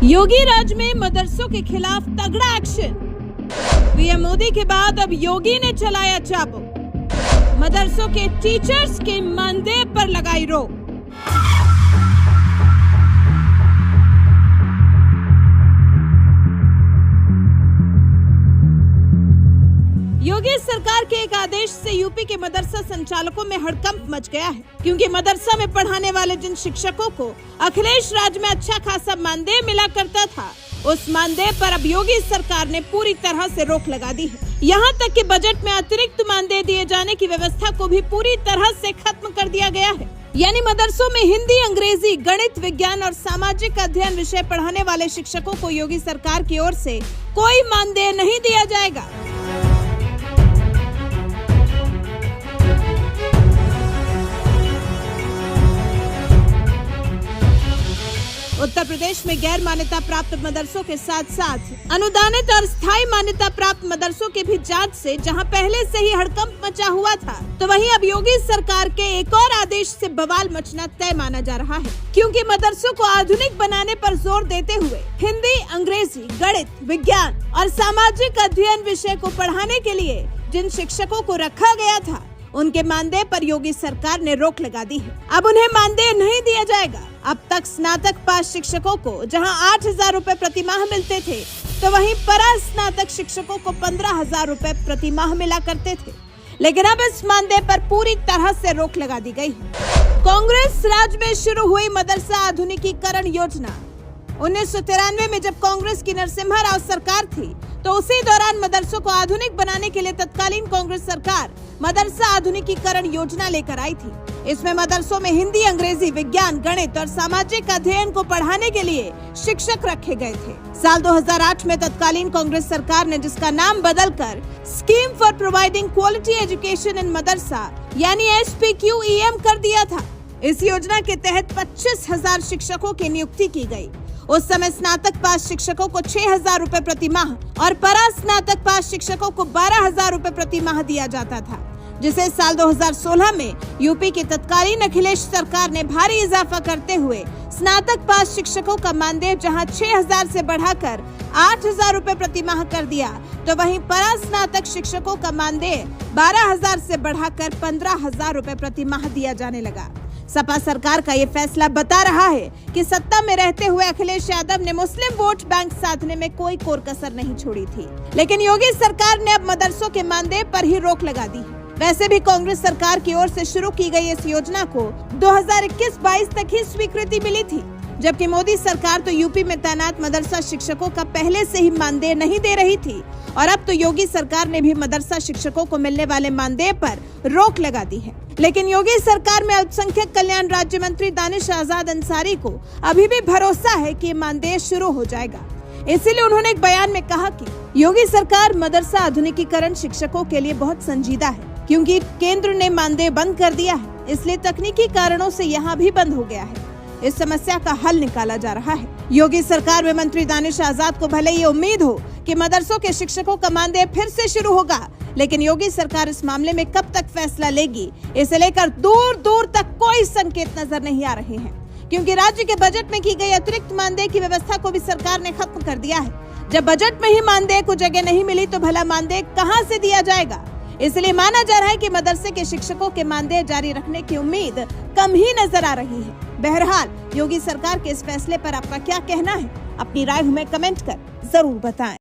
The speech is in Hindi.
योगी राज में मदरसों के खिलाफ तगड़ा एक्शन। पीएम मोदी के बाद अब योगी ने चलाया चाबुक, मदरसों के टीचर्स के मानदेय पर लगाई रोक। योगी सरकार के एक आदेश से यूपी के मदरसा संचालकों में हड़कंप मच गया है, क्योंकि मदरसा में पढ़ाने वाले जिन शिक्षकों को अखिलेश राज में अच्छा खासा मानदेय मिला करता था, उस मानदेय पर अब योगी सरकार ने पूरी तरह से रोक लगा दी है। यहाँ तक कि बजट में अतिरिक्त मानदेय दिए जाने की व्यवस्था को भी पूरी तरह से खत्म कर दिया गया है। यानी मदरसों में हिंदी, अंग्रेजी, गणित, विज्ञान और सामाजिक अध्ययन विषय पढ़ाने वाले शिक्षकों को योगी सरकार की ओर से कोई मानदेय नहीं दिया जाएगा। उत्तर प्रदेश में गैर मान्यता प्राप्त मदरसों के साथ साथ अनुदानित और स्थायी मान्यता प्राप्त मदरसों की भी जांच से जहां पहले से ही हड़कंप मचा हुआ था, तो वहीं अब योगी सरकार के एक और आदेश से बवाल मचना तय माना जा रहा है, क्योंकि मदरसों को आधुनिक बनाने पर जोर देते हुए हिंदी, अंग्रेजी, गणित, विज्ञान और सामाजिक अध्ययन विषय को पढ़ाने के लिए जिन शिक्षकों को रखा गया था, उनके मानदेय पर योगी सरकार ने रोक लगा दी है। अब उन्हें मानदेय नहीं दिया जाएगा। अब तक स्नातक पास शिक्षकों को जहां 8,000 रुपए प्रति माह मिलते थे, तो वहीं परा स्नातक शिक्षकों को 15,000 रुपए प्रति माह मिला करते थे। लेकिन अब इस मानदेय पर पूरी तरह से रोक लगा दी गई है। कांग्रेस राज में शुरू हुई मदरसा आधुनिकीकरण योजना। 1993 में जब कांग्रेस की नरसिम्हा राव सरकार थी, तो उसी दौरान मदरसों को आधुनिक बनाने के लिए तत्कालीन कांग्रेस सरकार मदरसा आधुनिकीकरण योजना लेकर आई थी। इसमें मदरसों में हिंदी, अंग्रेजी, विज्ञान, गणित और सामाजिक अध्ययन को पढ़ाने के लिए शिक्षक रखे गए थे। साल 2008 में तत्कालीन कांग्रेस सरकार ने जिसका नाम बदलकर scheme for providing quality education in मदरसा यानी SPQEM कर दिया था। इस योजना के तहत 25,000 शिक्षकों की नियुक्ति की गई। उस समय स्नातक पास शिक्षकों को 6,000 रुपए प्रति माह और परा स्नातक पास शिक्षकों को 12,000 रुपए प्रति माह दिया जाता था, जिसे साल 2016 में यूपी की तत्कालीन अखिलेश सरकार ने भारी इजाफा करते हुए स्नातक पास शिक्षकों का मानदेय जहां 6,000 से बढ़ाकर 8,000 रुपए प्रति माह कर दिया, तो वहीं परा स्नातक शिक्षकों का मानदेय 12,000 से बढ़ाकर 15,000 रुपए प्रति माह दिया जाने लगा। सपा सरकार का ये फैसला बता रहा है कि सत्ता में रहते हुए अखिलेश यादव ने मुस्लिम वोट बैंक साधने में कोई कोर कसर नहीं छोड़ी थी। लेकिन योगी सरकार ने अब मदरसों के मानदेय पर ही रोक लगा दी है। वैसे भी कांग्रेस सरकार की ओर से शुरू की गई इस योजना को 2021-22 तक ही स्वीकृति मिली थी, जबकि मोदी सरकार तो यूपी में तैनात मदरसा शिक्षकों का पहले से ही मानदेय नहीं दे रही थी, और अब तो योगी सरकार ने भी मदरसा शिक्षकों को मिलने वाले मानदेय पर रोक लगा दी है। लेकिन योगी सरकार में अल्पसंख्यक कल्याण राज्य मंत्री दानिश आजाद अंसारी को अभी भी भरोसा है कि मानदेय शुरू हो जाएगा। इसीलिए उन्होंने एक बयान में कहा कि योगी सरकार मदरसा आधुनिकीकरण शिक्षकों के लिए बहुत संजीदा है, क्योंकि केंद्र ने मानदेय बंद कर दिया है, इसलिए तकनीकी कारणों से यहाँ भी बंद हो गया है। इस समस्या का हल निकाला जा रहा है। योगी सरकार में मंत्री दानिश आजाद को भले ये उम्मीद हो कि मदरसों के शिक्षकों का मानदेय फिर से शुरू होगा, लेकिन योगी सरकार इस मामले में कब तक फैसला लेगी, इसे लेकर दूर दूर तक कोई संकेत नजर नहीं आ रहे हैं, क्योंकि राज्य के बजट में की गई अतिरिक्त मानदेय की व्यवस्था को भी सरकार ने खत्म कर दिया है। जब बजट में ही मानदेय को जगह नहीं मिली, तो भला मानदेय कहां से दिया जाएगा। इसलिए माना जा रहा है कि मदरसे के शिक्षकों के मानदेय जारी रखने की उम्मीद कम ही नजर आ रही है। बहरहाल योगी सरकार के इस फैसले पर आपका क्या कहना है? अपनी राय हमें कमेंट कर जरूर बताएं।